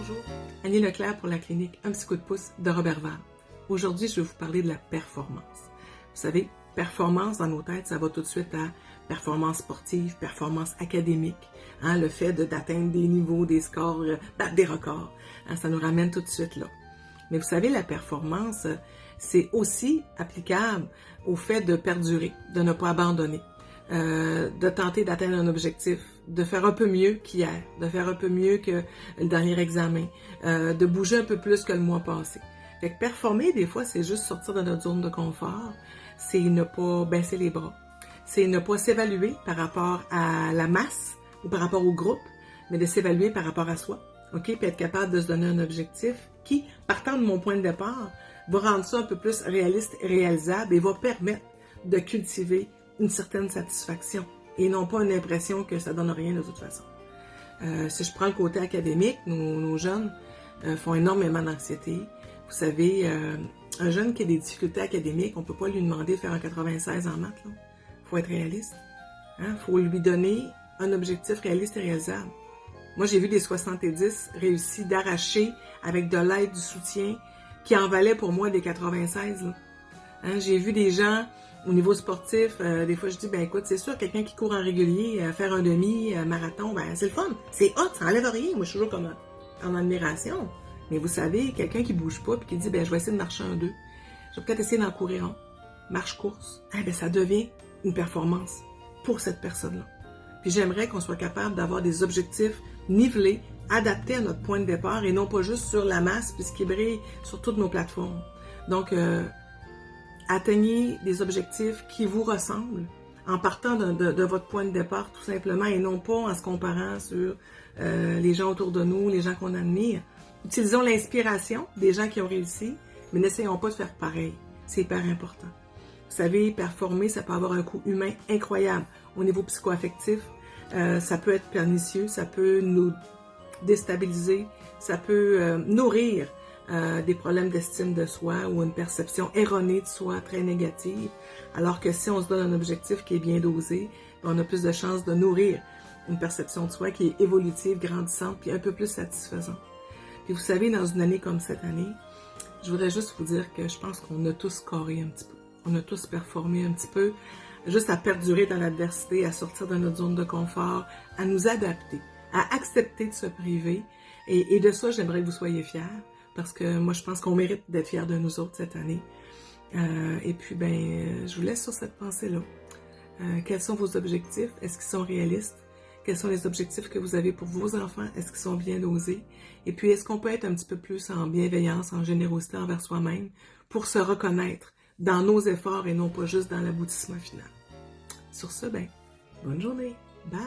Bonjour, Annie Leclerc pour la clinique Un petit coup de pouce de Robert Val. Aujourd'hui, je vais vous parler de la performance. Vous savez, performance dans nos têtes, ça va tout de suite à performance sportive, performance académique, le fait d'atteindre des niveaux, des scores, battre des records. Ça nous ramène tout de suite là. Mais vous savez, la performance, c'est aussi applicable au fait de perdurer, de ne pas abandonner, de tenter d'atteindre un objectif, de faire un peu mieux qu'hier, de faire un peu mieux que le dernier examen, de bouger un peu plus que le mois passé. Fait que performer, des fois, c'est juste sortir de notre zone de confort, c'est ne pas baisser les bras, c'est ne pas s'évaluer par rapport à la masse ou par rapport au groupe, mais de s'évaluer par rapport à soi, OK? Puis être capable de se donner un objectif qui, partant de mon point de départ, va rendre ça un peu plus réaliste et réalisable et va permettre de cultiver une certaine satisfaction et non pas une impression que ça donne rien de toute façon. Si je prends le côté académique, nos jeunes font énormément d'anxiété. Vous savez, un jeune qui a des difficultés académiques, on ne peut pas lui demander de faire un 96 en maths. Il faut être réaliste. Il faut lui donner un objectif réaliste et réalisable. Moi, j'ai vu des 70 réussis d'arracher avec de l'aide, du soutien, qui en valaient pour moi des 96. J'ai vu des gens au niveau sportif, des fois je dis, écoute, c'est sûr, quelqu'un qui court en régulier, faire un demi-marathon, c'est le fun, c'est hot, ça enlève rien. Moi, je suis toujours comme en admiration. Mais vous savez, quelqu'un qui bouge pas puis qui dit, je vais essayer de marcher un 2, je vais peut-être essayer d'en courir un, marche-course, ça devient une performance pour cette personne-là. Puis j'aimerais qu'on soit capable d'avoir des objectifs nivelés, adaptés à notre point de départ et non pas juste sur la masse puis ce qui brille sur toutes nos plateformes. Donc, atteignez des objectifs qui vous ressemblent en partant de votre point de départ tout simplement et non pas en se comparant sur les gens autour de nous, les gens qu'on admire. Utilisons l'inspiration des gens qui ont réussi, mais n'essayons pas de faire pareil. C'est hyper important. Vous savez, performer, ça peut avoir un coût humain incroyable au niveau psycho-affectif. Ça peut être pernicieux, ça peut nous déstabiliser, ça peut nourrir des problèmes d'estime de soi ou une perception erronée de soi très négative. Alors que si on se donne un objectif qui est bien dosé, on a plus de chances de nourrir une perception de soi qui est évolutive, grandissante, puis un peu plus satisfaisante. Puis vous savez, dans une année comme cette année, je voudrais juste vous dire que je pense qu'on a tous scoré un petit peu. On a tous performé un petit peu, juste à perdurer dans l'adversité, à sortir de notre zone de confort, à nous adapter, à accepter de se priver. Et de ça, j'aimerais que vous soyez fiers, parce que moi, je pense qu'on mérite d'être fiers de nous autres cette année. Et puis, je vous laisse sur cette pensée-là. Quels sont vos objectifs? Est-ce qu'ils sont réalistes? Quels sont les objectifs que vous avez pour vos enfants? Est-ce qu'ils sont bien dosés? Et puis, est-ce qu'on peut être un petit peu plus en bienveillance, en générosité envers soi-même pour se reconnaître dans nos efforts et non pas juste dans l'aboutissement final? Sur ce, bonne journée. Bye!